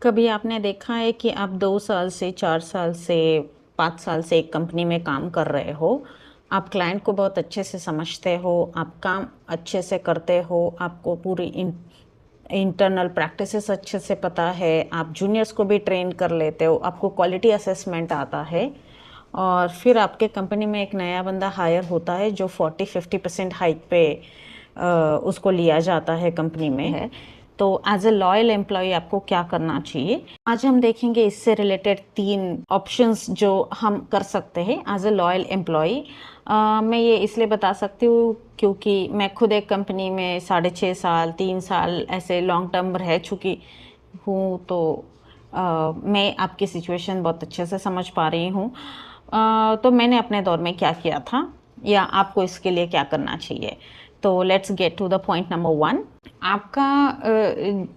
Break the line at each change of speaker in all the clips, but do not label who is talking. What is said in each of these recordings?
कभी आपने देखा है कि आप 2 साल से 4 साल से 5 साल से एक कंपनी में काम कर रहे हो, आप क्लाइंट को बहुत अच्छे से समझते हो, आप काम अच्छे से करते हो, आपको पूरी इंटरनल प्रैक्टिसेस अच्छे से पता है, आप जूनियर्स को भी ट्रेन कर लेते हो, आपको क्वालिटी असेसमेंट आता है और फिर आपके कंपनी में एक नया बंदा हायर होता है जो 40-50% हाइक पे उसको लिया जाता है कंपनी में है। तो एज ए लॉयल एम्प्लॉय आपको क्या करना चाहिए, आज हम देखेंगे। इससे रिलेटेड 3 ऑप्शंस जो हम कर सकते हैं एज ए लॉयल एम्प्लॉय। मैं ये इसलिए बता सकती हूँ क्योंकि मैं खुद एक कंपनी में 6.5 साल 3 साल ऐसे लॉन्ग टर्म रह चुकी हूँ, तो मैं आपकी सिचुएशन बहुत अच्छे से समझ पा रही हूँ। तो मैंने अपने दौर में क्या किया था या आपको इसके लिए क्या करना चाहिए। तो let's get to the point number 1। आपका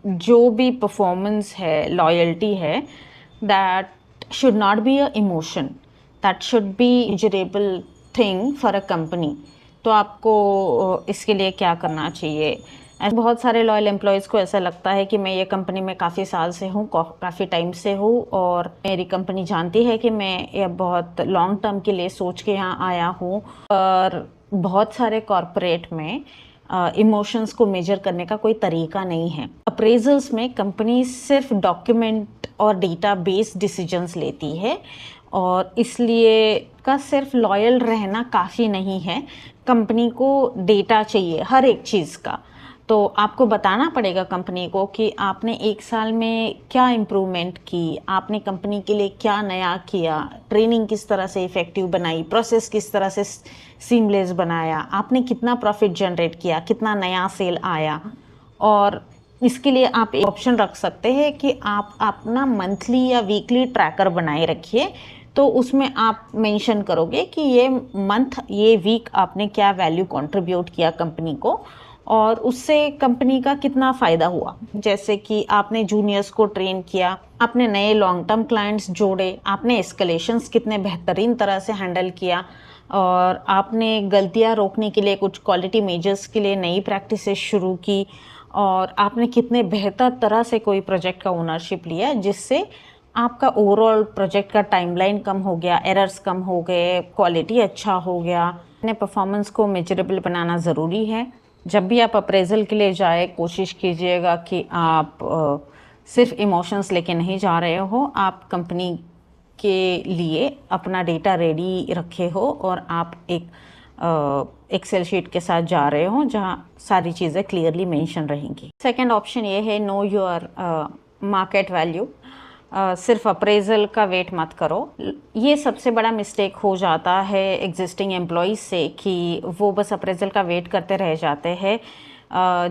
जो भी परफॉर्मेंस है, लॉयल्टी है, that should not be a emotion, that should be measurable thing for a company. तो आपको इसके लिए क्या करना चाहिए। बहुत सारे लॉयल एम्प्लॉयज़ को ऐसा लगता है कि मैं ये कंपनी में काफ़ी साल से हूँ, काफ़ी टाइम से हूँ और मेरी कंपनी जानती है कि मैं ये बहुत लॉन्ग टर्म के लिए सोच के यहाँ आया हूँ। पर बहुत सारे कॉरपोरेट में इमोशंस को मेजर करने का कोई तरीका नहीं है। अप्रेजल्स में कंपनी सिर्फ डॉक्यूमेंट और डेटा बेस्ड डिसीजंस लेती है और इसलिए का सिर्फ लॉयल रहना काफ़ी नहीं है। कंपनी को डेटा चाहिए हर एक चीज़ का। तो आपको बताना पड़ेगा कंपनी को कि आपने 1 साल में क्या इम्प्रूवमेंट की, आपने कंपनी के लिए क्या नया किया, ट्रेनिंग किस तरह से इफ़ेक्टिव बनाई, प्रोसेस किस तरह से सीमलेस बनाया, आपने कितना प्रॉफिट जनरेट किया, कितना नया सेल आया। और इसके लिए आप एक ऑप्शन रख सकते हैं कि आप अपना मंथली या वीकली ट्रैकर बनाए रखिए। तो उसमें आप मेंशन करोगे कि ये मंथ ये वीक आपने क्या वैल्यू कंट्रीब्यूट किया कंपनी को और उससे कंपनी का कितना फ़ायदा हुआ। जैसे कि आपने जूनियर्स को ट्रेन किया, आपने नए लॉन्ग टर्म क्लाइंट्स जोड़े, आपने एस्केलेशंस कितने बेहतरीन तरह से हैंडल किया और आपने गलतियां रोकने के लिए कुछ क्वालिटी मेजर्स के लिए नई प्रैक्टिसेस शुरू की और आपने कितने बेहतर तरह से कोई प्रोजेक्ट का ओनरशिप लिया जिससे आपका ओवरऑल प्रोजेक्ट का टाइमलाइन कम हो गया, एरर्स कम हो गए, क्वालिटी अच्छा हो गया। अपने परफॉर्मेंस को मेजरेबल बनाना ज़रूरी है। जब भी आप अप्रेजल के लिए जाए कोशिश कीजिएगा कि आप सिर्फ इमोशंस लेके नहीं जा रहे हो, आप कंपनी के लिए अपना डेटा रेडी रखे हो और आप एक एक्सेल शीट के साथ जा रहे हो जहाँ सारी चीज़ें क्लियरली मेंशन रहेंगी। सेकंड ऑप्शन ये है, नो योर मार्केट वैल्यू। सिर्फ अप्रेजल का वेट मत करो। ये सबसे बड़ा मिस्टेक हो जाता है एग्जिस्टिंग एम्प्लॉयज़ से कि वो बस अप्रेजल का वेट करते रह जाते हैं,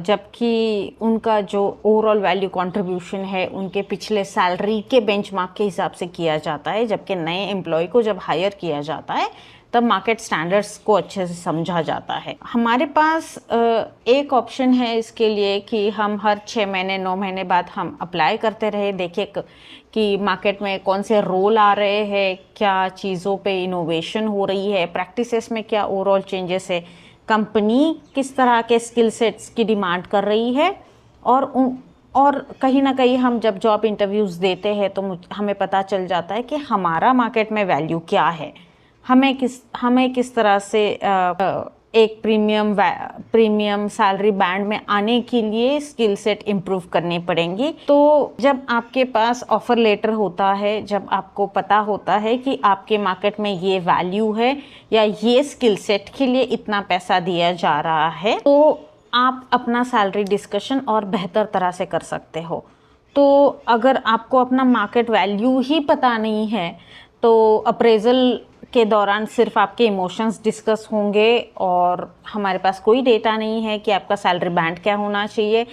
जबकि उनका जो ओवरऑल वैल्यू कंट्रीब्यूशन है उनके पिछले सैलरी के बेंचमार्क के हिसाब से किया जाता है। जबकि नए एम्प्लॉय को जब हायर किया जाता है तब मार्केट स्टैंडर्ड्स को अच्छे से समझा जाता है। हमारे पास एक ऑप्शन है इसके लिए कि हम हर 6 महीने 9 महीने बाद हम अप्लाई करते रहे, देखें कि मार्केट में कौन से रोल आ रहे हैं, क्या चीज़ों पे इनोवेशन हो रही है, प्रैक्टिसेस में क्या ओवरऑल चेंजेस है, कंपनी किस तरह के स्किल सेट्स की डिमांड कर रही है। और कहीं ना कहीं हम जब जॉब इंटरव्यूज़ देते हैं तो हमें पता चल जाता है कि हमारा मार्केट में वैल्यू क्या है, हमें किस तरह से एक प्रीमियम सैलरी बैंड में आने के लिए स्किल सेट इम्प्रूव करनी पड़ेंगी। तो जब आपके पास ऑफर लेटर होता है, जब आपको पता होता है कि आपके मार्केट में ये वैल्यू है या ये स्किल सेट के लिए इतना पैसा दिया जा रहा है, तो आप अपना सैलरी डिस्कशन और बेहतर तरह से कर सकते हो। तो अगर आपको अपना मार्केट वैल्यू ही पता नहीं है तो अप्रेजल के दौरान सिर्फ आपके इमोशंस डिस्कस होंगे और हमारे पास कोई डेटा नहीं है कि आपका सैलरी बैंड क्या होना चाहिए।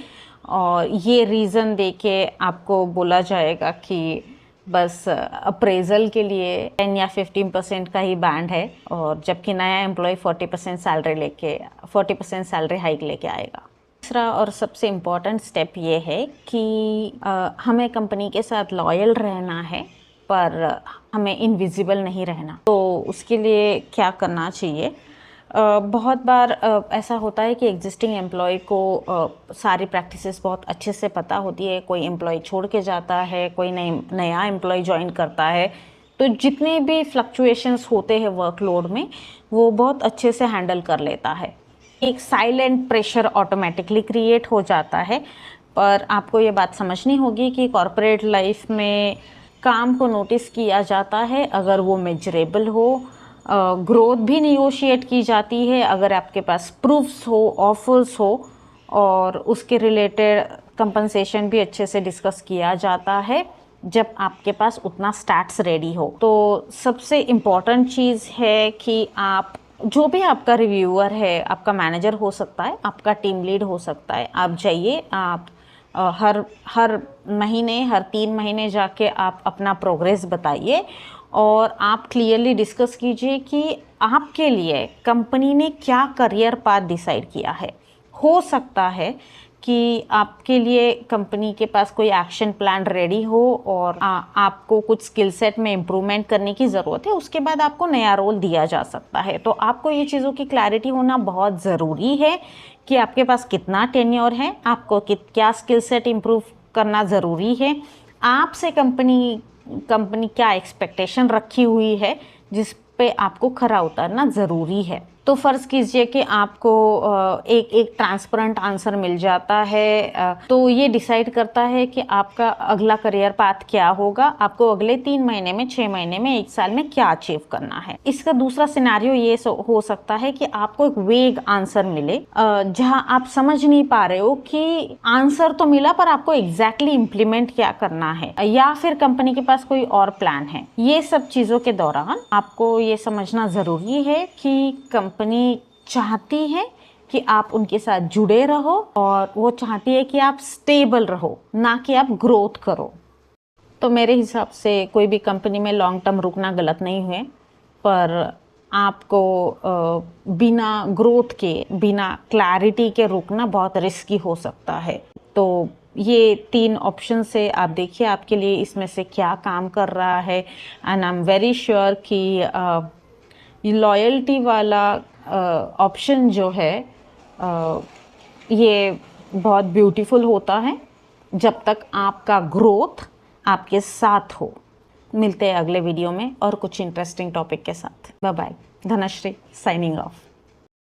और ये रीज़न देके आपको बोला जाएगा कि बस अप्रेजल के लिए 10 या 15% का ही बैंड है और जबकि नया एम्प्लॉय 40% सैलरी हाइक लेके आएगा। तीसरा और सबसे इम्पॉर्टेंट स्टेप ये है कि हमें कंपनी के साथ लॉयल रहना है पर हमें इनविजिबल नहीं रहना। तो उसके लिए क्या करना चाहिए, बहुत बार ऐसा होता है कि एग्जिस्टिंग एम्प्लॉय को सारी प्रैक्टिसेस बहुत अच्छे से पता होती है, कोई एम्प्लॉय छोड़ के जाता है, कोई नया एम्प्लॉय ज्वाइन करता है, तो जितने भी फ्लक्चुएशंस होते हैं वर्कलोड में वो बहुत अच्छे से हैंडल कर लेता है। एक साइलेंट प्रेशर ऑटोमेटिकली क्रिएट हो जाता है। पर आपको ये बात समझनी होगी कि कॉर्पोरेट लाइफ में काम को नोटिस किया जाता है अगर वो मेजरेबल हो, ग्रोथ भी निगोशिएट की जाती है अगर आपके पास प्रूफ्स हो, ऑफर्स हो, और उसके रिलेटेड कंपनसेशन भी अच्छे से डिस्कस किया जाता है जब आपके पास उतना स्टैट्स रेडी हो। तो सबसे इम्पॉर्टेंट चीज़ है कि आप जो भी आपका रिव्यूअर है, आपका मैनेजर हो सकता है, आपका टीम लीड हो सकता है, आप जाइए, आप हर महीने, हर 3 महीने जाके आप अपना प्रोग्रेस बताइए और आप क्लियरली डिस्कस कीजिए कि आपके लिए कंपनी ने क्या करियर पाथ डिसाइड किया है। हो सकता है कि आपके लिए कंपनी के पास कोई एक्शन प्लान रेडी हो और आपको कुछ स्किल सेट में इम्प्रूवमेंट करने की ज़रूरत है, उसके बाद आपको नया रोल दिया जा सकता है। तो आपको ये चीज़ों की क्लैरिटी होना बहुत ज़रूरी है कि आपके पास कितना टेन्योर है, आपको क्या स्किल सेट इम्प्रूव करना ज़रूरी है, आपसे कंपनी क्या एक्सपेक्टेशन रखी हुई है जिस पे आपको खरा उतरना ज़रूरी है। तो फ़र्ज़ कीजिए कि आपको एक ट्रांसपेरेंट आंसर मिल जाता है, तो ये डिसाइड करता है कि आपका अगला करियर पाथ क्या होगा, आपको अगले 3 महीने में, 6 महीने में, 1 साल में क्या अचीव करना है। इसका दूसरा सिनेरियो ये हो सकता है कि आपको एक वेग आंसर मिले जहां आप समझ नहीं पा रहे हो कि आंसर तो मिला पर आपको एग्जैक्टली इम्प्लीमेंट क्या करना है, या फिर कंपनी के पास कोई और प्लान है। ये सब चीज़ों के दौरान आपको ये समझना ज़रूरी है कि कंपनी चाहती है कि आप उनके साथ जुड़े रहो और वो चाहती है कि आप स्टेबल रहो, ना कि आप ग्रोथ करो। तो मेरे हिसाब से कोई भी कंपनी में लॉन्ग टर्म रुकना गलत नहीं है, पर आपको बिना ग्रोथ के, बिना क्लैरिटी के रुकना बहुत रिस्की हो सकता है। तो ये 3 ऑप्शन से आप देखिए आपके लिए इसमें से क्या काम कर रहा है। And I am very sure कि लॉयल्टी वाला ऑप्शन जो है ये बहुत ब्यूटीफुल होता है जब तक आपका ग्रोथ आपके साथ हो। मिलते हैं अगले वीडियो में और कुछ इंटरेस्टिंग टॉपिक के साथ। Bye bye. Dhanashree signing of.